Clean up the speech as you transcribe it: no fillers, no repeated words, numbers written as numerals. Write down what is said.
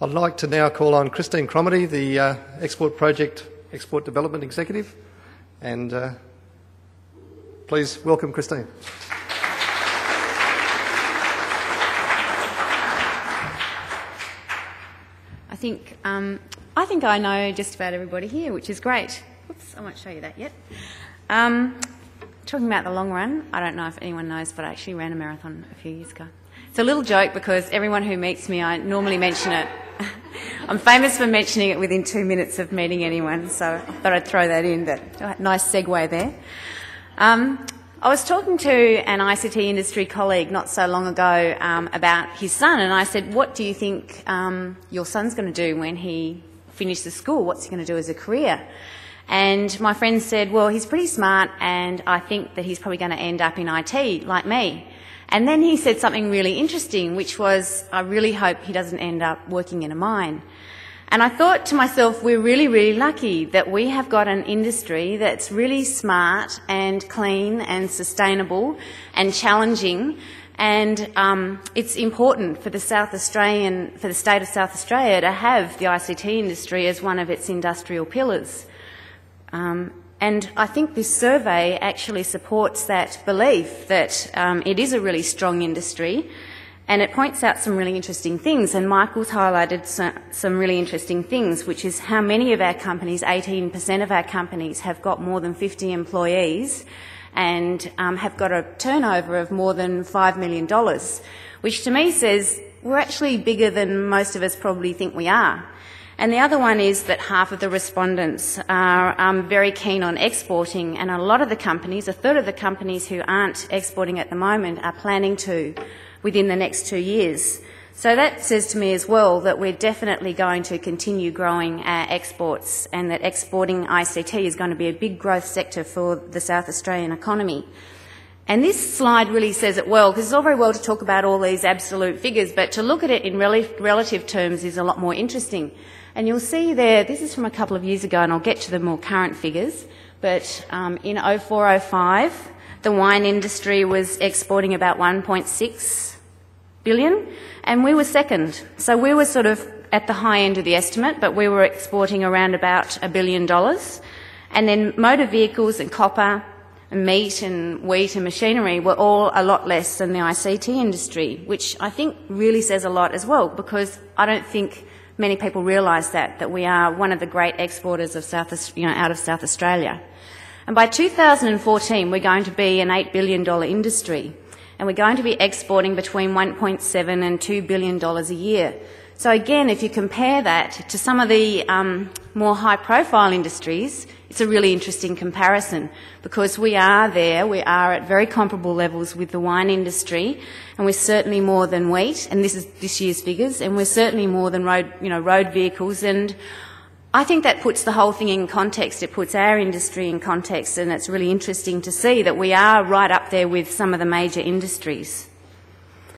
I'd like to now call on Christine Cromarty, the Export Project Export Development Executive, and please welcome Christine. I think I know just about everybody here, which is great. Oops, I won't show you that yet. Talking about the long run, I don't know if anyone knows, but I actually ran a marathon a few years ago. It's a little joke because everyone who meets me, I normally mention it. I'm famous for mentioning it within 2 minutes of meeting anyone, so I thought I'd throw that in. But nice segue there. I was talking to an ICT industry colleague not so long ago about his son, and I said, what do you think your son's going to do when he finishes school? What's he going to do as a career? And my friend said, well, he's pretty smart, and I think that he's probably going to end up in IT, like me. And then he said something really interesting, which was, I really hope he doesn't end up working in a mine. And I thought to myself, we're really, really lucky that we have got an industry that's really smart and clean and sustainable and challenging. And it's important for the state of South Australia to have the ICT industry as one of its industrial pillars. And I think this survey actually supports that belief that it is a really strong industry, and it points out some really interesting things, and Michael's highlighted some really interesting things, which is how many of our companies, 18% of our companies, have got more than 50 employees and have got a turnover of more than $5 million, which to me says we're actually bigger than most of us probably think we are. And the other one is that half of the respondents are very keen on exporting, and a lot of the companies, a third of the companies who aren't exporting at the moment, are planning to within the next 2 years. So that says to me as well that we're definitely going to continue growing our exports, and that exporting ICT is going to be a big growth sector for the South Australian economy. And this slide really says it well, because it's all very well to talk about all these absolute figures, but to look at it in relative terms is a lot more interesting. And you'll see there, this is from a couple of years ago, and I'll get to the more current figures, but in 04-05, the wine industry was exporting about 1.6 billion, and we were second. So we were sort of at the high end of the estimate, but we were exporting around about $1 billion. And then motor vehicles and copper and meat and wheat and machinery were all a lot less than the ICT industry, which I think really says a lot as well, because I don't think many people realise that we are one of the great exporters of out of South Australia. And by 2014, we're going to be an $8 billion industry, and we're going to be exporting between $1.7 and $2 billion a year. So again, if you compare that to some of the more high-profile industries, it's a really interesting comparison, because we are at very comparable levels with the wine industry, and we're certainly more than wheat, and this is this year's figures, and we're certainly more than road vehicles. And I think that puts the whole thing in context. It puts our industry in context, and it's really interesting to see that we are right up there with some of the major industries.